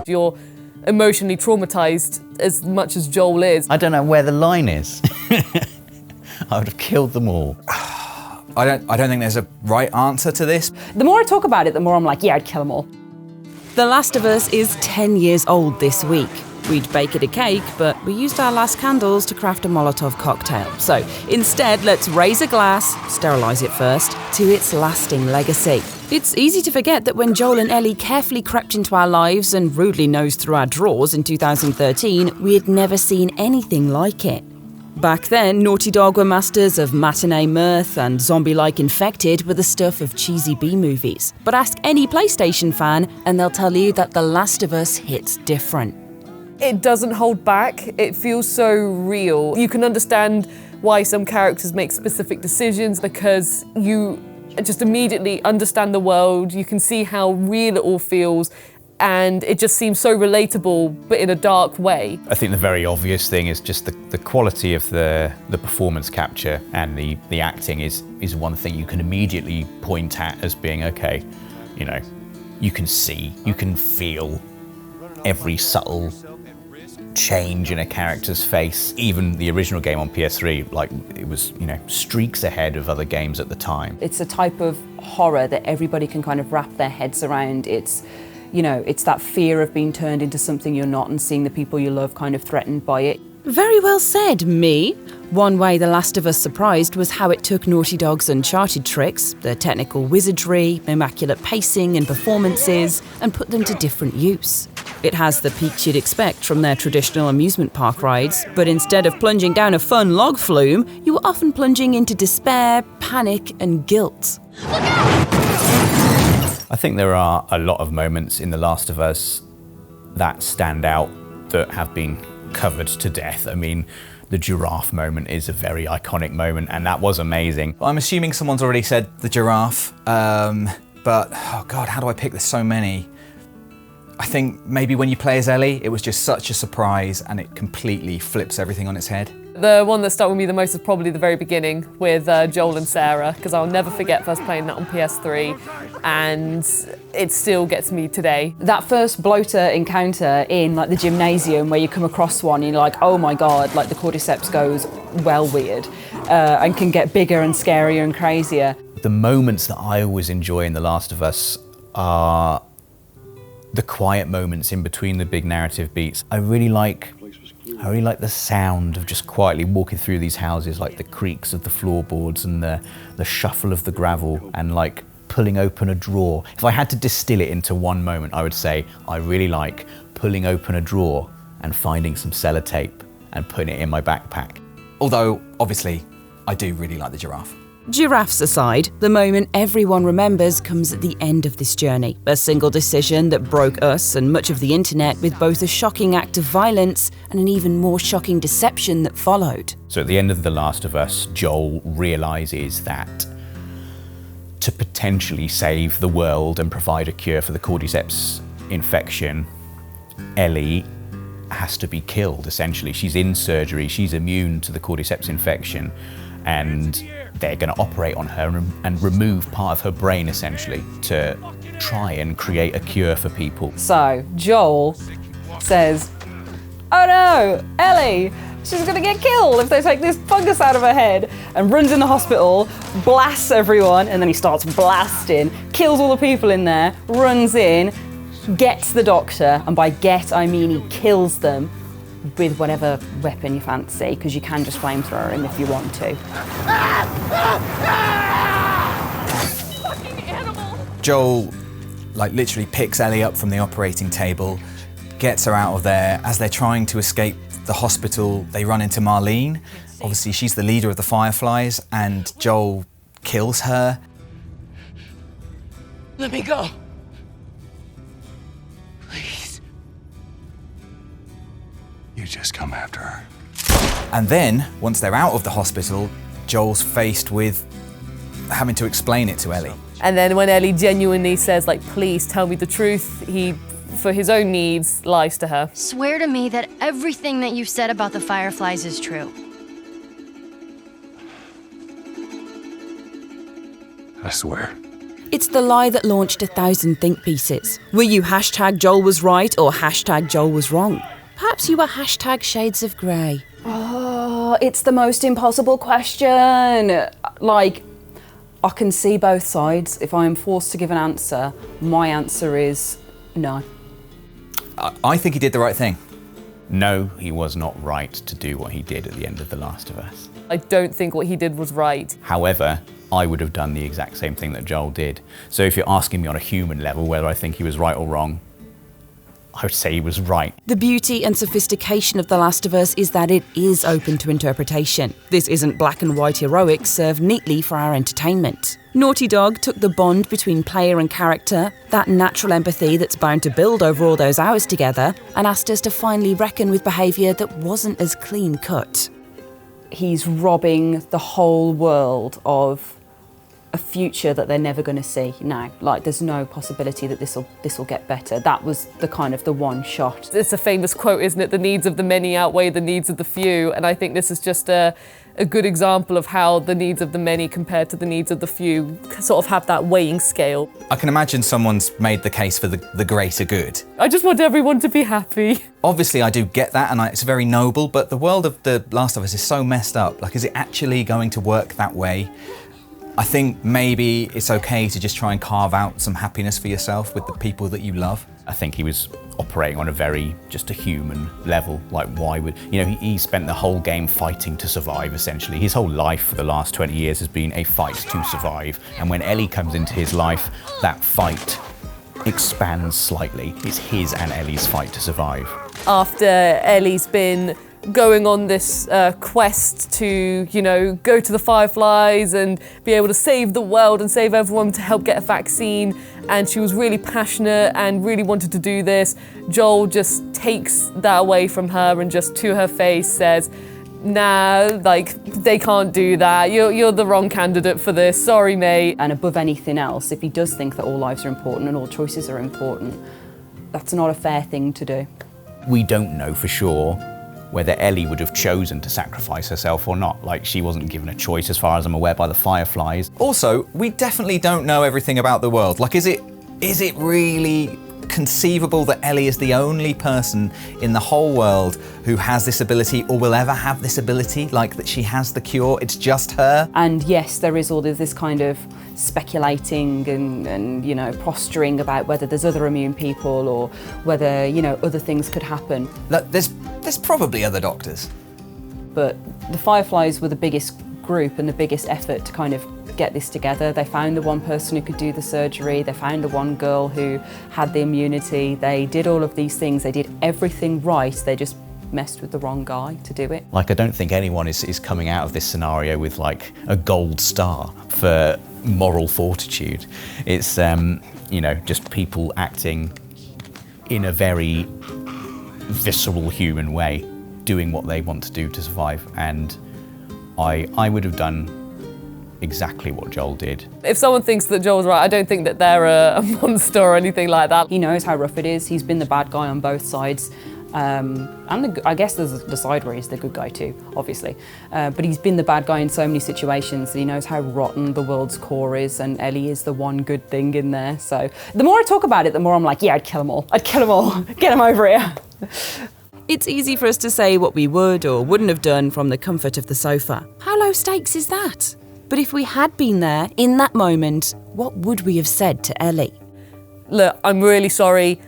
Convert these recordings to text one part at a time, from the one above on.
You're emotionally traumatized as much as Joel is. I don't know where the line is. I would have killed them all. I don't think there's a right answer to this. The more I talk about it, the more I'm like, yeah, I'd kill them all. The Last of Us is 10 years old this week. We'd bake it a cake, but we used our last candles to craft a Molotov cocktail. So instead, let's raise a glass, sterilise it first, to its lasting legacy. It's easy to forget that when Joel and Ellie carefully crept into our lives and rudely nosed through our drawers in 2013, we had never seen anything like it. Back then, Naughty Dog were masters of matinee mirth, and zombie-like Infected were the stuff of cheesy B-movies. But ask any PlayStation fan and they'll tell you that The Last of Us hits different. It doesn't hold back. It feels so real. You can understand why some characters make specific decisions because you just immediately understand the world. You can see how real it all feels. And it just seems so relatable, but in a dark way. I think the very obvious thing is just the quality of the performance capture and the acting is one thing you can immediately point at as being, okay, you know, you can see, you can feel every subtle change in a character's face. Even the original game on PS3, like, it was, you know, streaks ahead of other games at the time. It's a type of horror that everybody can kind of wrap their heads around. It's, you know, it's that fear of being turned into something you're not and seeing the people you love kind of threatened by it. Very well said, me. One way The Last of Us surprised was how it took Naughty Dog's Uncharted tricks, their technical wizardry, immaculate pacing and performances, and put them to different use. It has the peaks you'd expect from their traditional amusement park rides, but instead of plunging down a fun log flume, you were often plunging into despair, panic, and guilt. I think there are a lot of moments in The Last of Us that stand out that have been covered to death. I mean, the giraffe moment is a very iconic moment, and that was amazing. I'm assuming someone's already said the giraffe, but, oh God, how do I pick? There's so many. I think maybe when you play as Ellie, it was just such a surprise and it completely flips everything on its head. The one that stuck with me the most is probably the very beginning with Joel and Sarah, because I'll never forget first playing that on PS3, and it still gets me today. That first bloater encounter in like the gymnasium where you come across one and you're like, oh my God, like the cordyceps goes well weird and can get bigger and scarier and crazier. The moments that I always enjoy in The Last of Us are the quiet moments in between the big narrative beats. I really like the sound of just quietly walking through these houses, like the creaks of the floorboards and the shuffle of the gravel, and like pulling open a drawer. If I had to distill it into one moment, I would say I really like pulling open a drawer and finding some sellotape and putting it in my backpack. Although, obviously, I do really like the giraffe. Giraffes aside, the moment everyone remembers comes at the end of this journey. A single decision that broke us and much of the internet with both a shocking act of violence and an even more shocking deception that followed. So at the end of The Last of Us, Joel realizes that to potentially save the world and provide a cure for the cordyceps infection, Ellie has to be killed, essentially. She's in surgery, she's immune to the cordyceps infection, and they're going to operate on her and remove part of her brain, essentially, to try and create a cure for people. So Joel says, oh no, Ellie, she's gonna get killed if they take this fungus out of her head, and runs in the hospital, blasts everyone, and then he starts blasting, kills all the people in there, runs in, gets the doctor, and by get I mean he kills them with whatever weapon you fancy, because you can just flamethrower him if you want to. Fucking animal! Joel, like, literally picks Ellie up from the operating table, gets her out of there. As they're trying to escape the hospital, they run into Marlene. Obviously, she's the leader of the Fireflies, and Joel kills her. Let me go. Please. You just come after her. And then, once they're out of the hospital, Joel's faced with having to explain it to Ellie. And then when Ellie genuinely says, like, please tell me the truth, he, for his own needs, lies to her. Swear to me that everything that you said about the Fireflies is true. I swear. It's the lie that launched 1,000 think pieces. Were you hashtag Joel was right or hashtag Joel was wrong? Perhaps you were hashtag shades of grey. Oh, it's the most impossible question. Like, I can see both sides. If I am forced to give an answer, my answer is no. I think he did the right thing. No, he was not right to do what he did at the end of The Last of Us. I don't think what he did was right. However, I would have done the exact same thing that Joel did. So if you're asking me on a human level whether I think he was right or wrong, I would say he was right. The beauty and sophistication of The Last of Us is that it is open to interpretation. This isn't black and white heroics served neatly for our entertainment. Naughty Dog took the bond between player and character, that natural empathy that's bound to build over all those hours together, and asked us to finally reckon with behaviour that wasn't as clean cut. He's robbing the whole world of a future that they're never going to see now. Like, there's no possibility that this will get better. That was the kind of the one shot. It's a famous quote, isn't it? The needs of the many outweigh the needs of the few. And I think this is just a good example of how the needs of the many compared to the needs of the few sort of have that weighing scale. I can imagine someone's made the case for the greater good. I just want everyone to be happy. Obviously, I do get that, and it's very noble, but the world of The Last of Us is so messed up. Like, is it actually going to work that way? I think maybe it's okay to just try and carve out some happiness for yourself with the people that you love. I think he was operating on just a human level. Like, why would, he spent the whole game fighting to survive, essentially. His whole life for the last 20 years has been a fight to survive. And when Ellie comes into his life, that fight expands slightly. It's his and Ellie's fight to survive. After Ellie's been going on this quest to, go to the Fireflies and be able to save the world and save everyone to help get a vaccine. And she was really passionate and really wanted to do this. Joel just takes that away from her and just to her face says, nah, they can't do that. You're the wrong candidate for this. Sorry, mate. And above anything else, if he does think that all lives are important and all choices are important, that's not a fair thing to do. We don't know for sure whether Ellie would have chosen to sacrifice herself or not. Like, she wasn't given a choice, as far as I'm aware, by the Fireflies. Also, we definitely don't know everything about the world. Like, is it really conceivable that Ellie is the only person in the whole world who has this ability or will ever have this ability, like that she has the cure, it's just her? And yes, there is all this kind of speculating and posturing about whether there's other immune people or whether, other things could happen. There's probably other doctors. But the Fireflies were the biggest group and the biggest effort to kind of get this together. They found the one person who could do the surgery, they found the one girl who had the immunity, they did all of these things, they did everything right, they just messed with the wrong guy to do it. Like, I don't think anyone is coming out of this scenario with like a gold star for moral fortitude. It's, just people acting in a very visceral human way, doing what they want to do to survive. And I would have done exactly what Joel did. If someone thinks that Joel's right, I don't think that they're a monster or anything like that. He knows how rough it is. He's been the bad guy on both sides. I guess there's the side where he's the good guy too, obviously. But he's been the bad guy in so many situations that he knows how rotten the world's core is, and Ellie is the one good thing in there. So the more I talk about it, the more I'm like, yeah, I'd kill them all. I'd kill them all. Get them over here. It's easy for us to say what we would or wouldn't have done from the comfort of the sofa. How low stakes is that? But if we had been there, in that moment, what would we have said to Ellie? Look, I'm really sorry.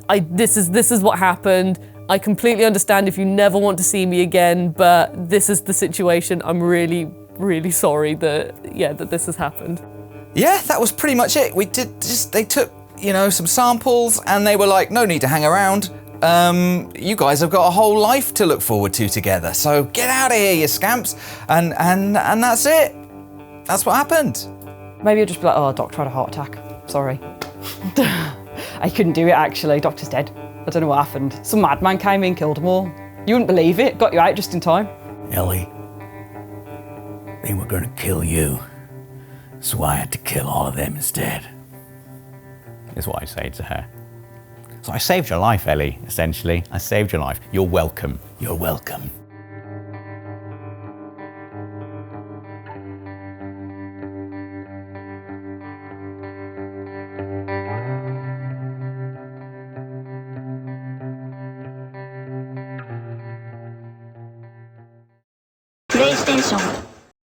This is what happened. I completely understand if you never want to see me again, but this is the situation. I'm really, really sorry that this has happened. Yeah, that was pretty much it. They took, some samples and they were like, no need to hang around. You guys have got a whole life to look forward to together, so get out of here, you scamps. And that's it. That's what happened. Maybe I'll just be like, oh, Doctor had a heart attack. Sorry. I couldn't do it, actually. Doctor's dead. I don't know what happened. Some madman came in, killed them all. You wouldn't believe it. Got you out just in time. Ellie, they were going to kill you, so I had to kill all of them instead. Is what I say to her. So I saved your life, Ellie, essentially. I saved your life. You're welcome. You're welcome. プレイステーション